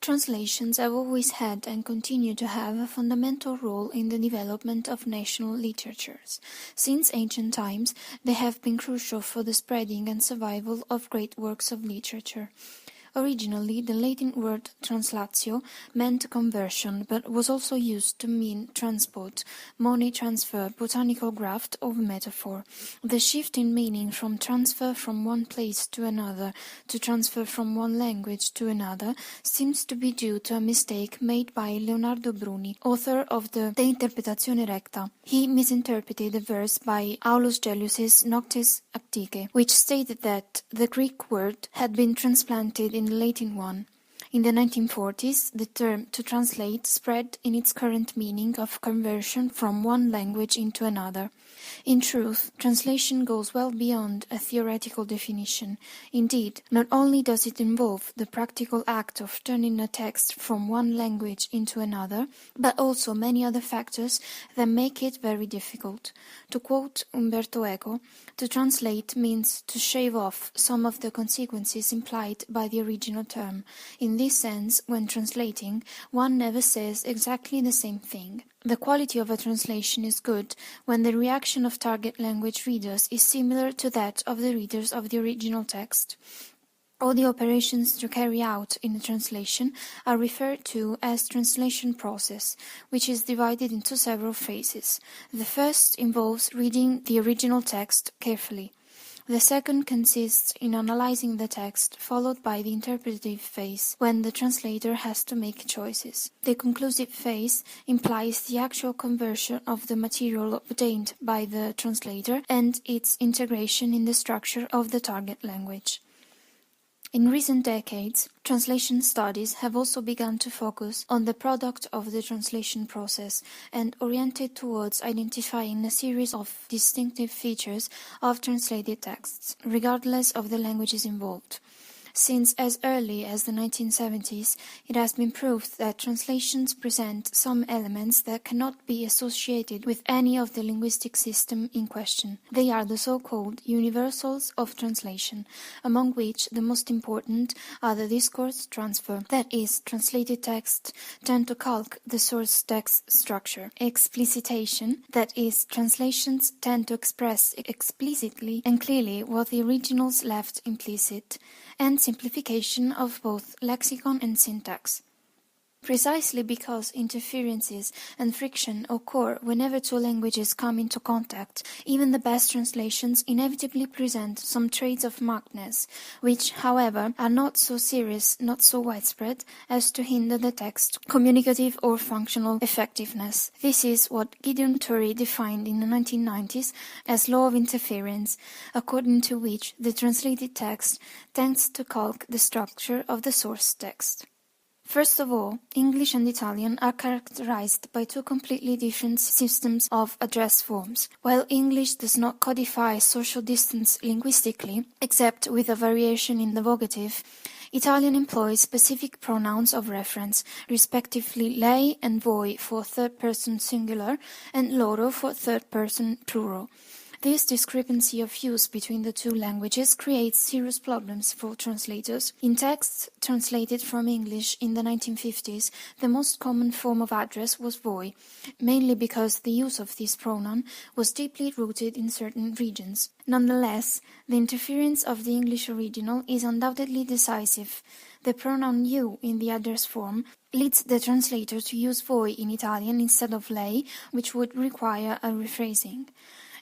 Translations have always had and continue to have a fundamental role in the development of national literatures. Since ancient times, they have been crucial for the spreading and survival of great works of literature. Originally, the Latin word translatio meant conversion, but was also used to mean transport, money transfer, botanical graft, or metaphor. The shift in meaning from transfer from one place to another to transfer from one language to another seems to be due to a mistake made by Leonardo Bruni, author of the De Interpretazione Recta. He misinterpreted the verse by Aulus Gellius's Noctes Atticae, which stated that the Greek word had been transplanted in the Latin one. In the 1940s, the term to translate spread in its current meaning of conversion from one language into another. In truth, translation goes well beyond a theoretical definition. Indeed, not only does it involve the practical act of turning a text from one language into another, but also many other factors that make it very difficult. To quote Umberto Eco, to translate means to shave off some of the consequences implied by the original term. In this sense, when translating, one never says exactly the same thing. The quality of a translation is good when the reaction of target language readers is similar to that of the readers of the original text. All the operations to carry out in a translation are referred to as translation process, which is divided into several phases. The first involves reading the original text carefully. The second consists in analyzing the text, followed by the interpretive phase, when the translator has to make choices. The conclusive phase implies the actual conversion of the material obtained by the translator and its integration in the structure of the target language. In recent decades, translation studies have also begun to focus on the product of the translation process and oriented towards identifying a series of distinctive features of translated texts, regardless of the languages involved. Since as early as the 1970s, it has been proved that translations present some elements that cannot be associated with any of the linguistic system in question. They are the so-called universals of translation, among which the most important are the discourse transfer, that is, translated texts tend to calque the source text structure; explicitation, that is, translations tend to express explicitly and clearly what the originals left implicit; and simplification of both lexicon and syntax. Precisely because interferences and friction occur whenever two languages come into contact, even the best translations inevitably present some traits of markedness, which, however, are not so serious, not so widespread, as to hinder the text's communicative or functional effectiveness. This is what Gideon Turry defined in the 1990s as law of interference, according to which the translated text tends to calque the structure of the source text. First of all, English and Italian are characterized by two completely different systems of address forms. While English does not codify social distance linguistically, except with a variation in the vocative, Italian employs specific pronouns of reference, respectively lei and voi for third-person singular and loro for third-person plural. This discrepancy of use between the two languages creates serious problems for translators. In texts translated from English in the 1950s, the most common form of address was voi, mainly because the use of this pronoun was deeply rooted in certain regions. Nonetheless, the interference of the English original is undoubtedly decisive. The pronoun you in the address form leads the translator to use voi in Italian instead of lei, which would require a rephrasing.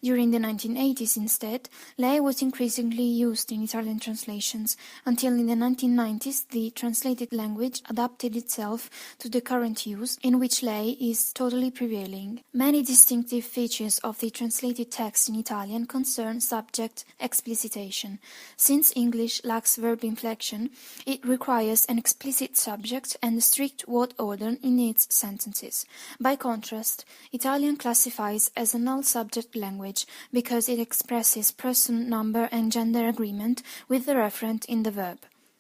During the 1980s, instead, lei was increasingly used in Italian translations, until in the 1990s the translated language adapted itself to the current use, in which lei is totally prevailing. Many distinctive features of the translated text in Italian concern subject explicitation. Since English lacks verb inflection, it requires an explicit subject and a strict word order in its sentences. By contrast, Italian classifies as a null subject language, because it expresses person, number, and gender agreement with the referent in the verb.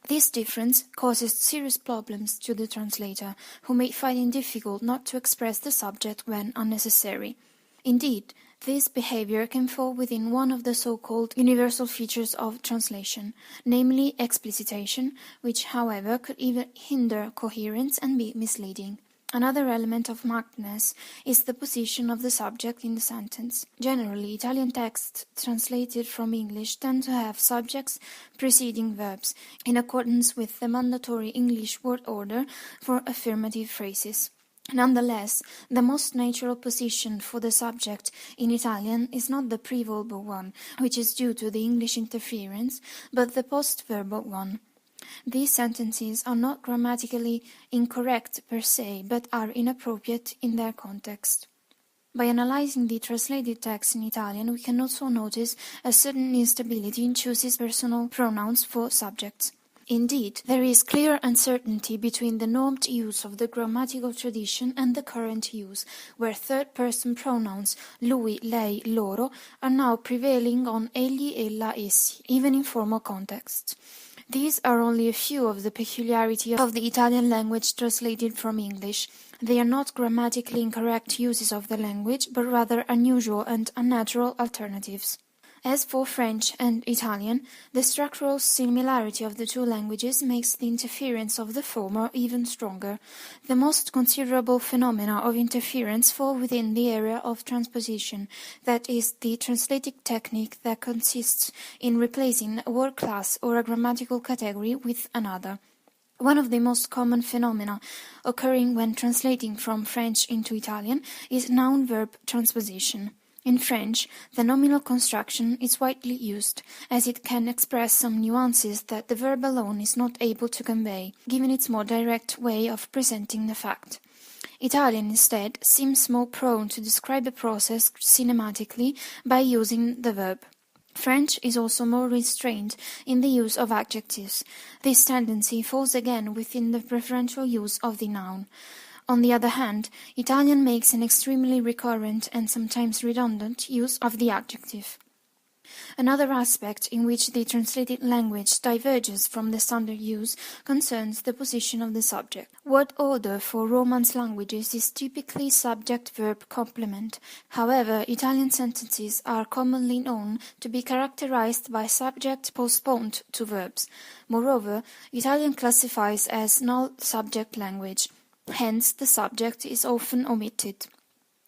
This difference causes serious problems to the translator, who may find it difficult not to express the subject when unnecessary. Indeed, This behavior can fall within one of the so-called universal features of translation, namely explicitation, which, however, could even hinder coherence and be misleading. Another element of markedness is the position of the subject in the sentence. Generally, Italian texts translated from English tend to have subjects preceding verbs, in accordance with the mandatory English word order for affirmative phrases. Nonetheless, the most natural position for the subject in Italian is not the pre-verbal one, which is due to the English interference, but the post-verbal one. These sentences are not grammatically incorrect per se, but are inappropriate in their context. By analyzing the translated text in Italian, we can also notice a certain instability in choosing personal pronouns for subjects. Indeed, there is clear uncertainty between the normed use of the grammatical tradition and the current use, where third-person pronouns lui, lei, loro are now prevailing on egli, ella, essi, even in formal contexts. These are only a few of the peculiarities of the Italian language translated from English. They are not grammatically incorrect uses of the language, but rather unusual and unnatural alternatives. As for French and Italian, the structural similarity of the two languages makes the interference of the former even stronger. The most considerable phenomena of interference fall within the area of transposition, that is, the translating technique that consists in replacing a word class or a grammatical category with another. One of the most common phenomena occurring when translating from French into Italian is noun-verb transposition. In French, the nominal construction is widely used, as it can express some nuances that the verb alone is not able to convey, given its more direct way of presenting the fact. Italian, instead, seems more prone to describe a process cinematically by using the verb. French is also more restrained in the use of adjectives. This tendency falls again within the preferential use of the noun. On the other hand, Italian makes an extremely recurrent and sometimes redundant use of the adjective. Another aspect in which the translated language diverges from the standard use concerns the position of the subject. Word order for Romance languages is typically subject-verb complement. However, Italian sentences are commonly known to be characterized by subject postponed to verbs. Moreover, Italian classifies as null-subject language. Hence, the subject is often omitted.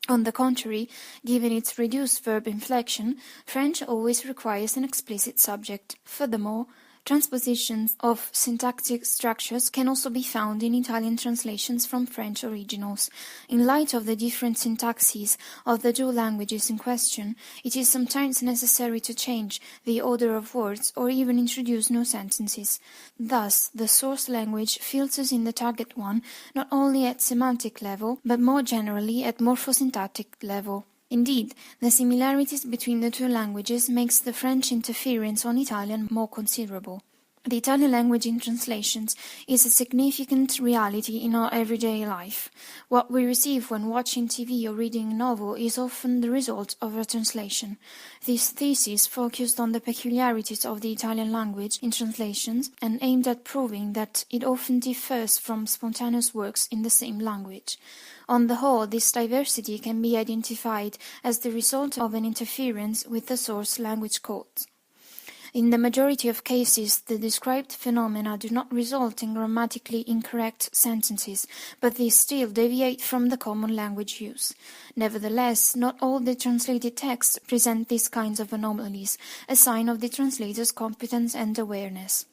On the contrary, given its reduced verb inflection, French always requires an explicit subject. Furthermore, transpositions of syntactic structures can also be found in Italian translations from French originals. In light of the different syntaxes of the two languages in question, it is sometimes necessary to change the order of words or even introduce new sentences. Thus, the source language filters in the target one not only at semantic level, but more generally at morphosyntactic level. Indeed, the similarities between the two languages makes the French interference on Italian more considerable. The Italian language in translations is a significant reality in our everyday life. What we receive when watching TV or reading a novel is often the result of a translation. This thesis focused on the peculiarities of the Italian language in translations and aimed at proving that it often differs from spontaneous works in the same language. On the whole, this diversity can be identified as the result of an interference with the source language codes. In the majority of cases, the described phenomena do not result in grammatically incorrect sentences, but they still deviate from the common language use. Nevertheless, not all the translated texts present these kinds of anomalies, a sign of the translator's competence and awareness.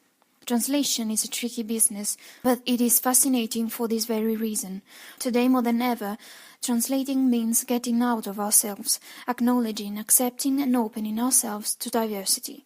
Translation is a tricky business, but it is fascinating for this very reason. Today more than ever, translating means getting out of ourselves, acknowledging, accepting and opening ourselves to diversity.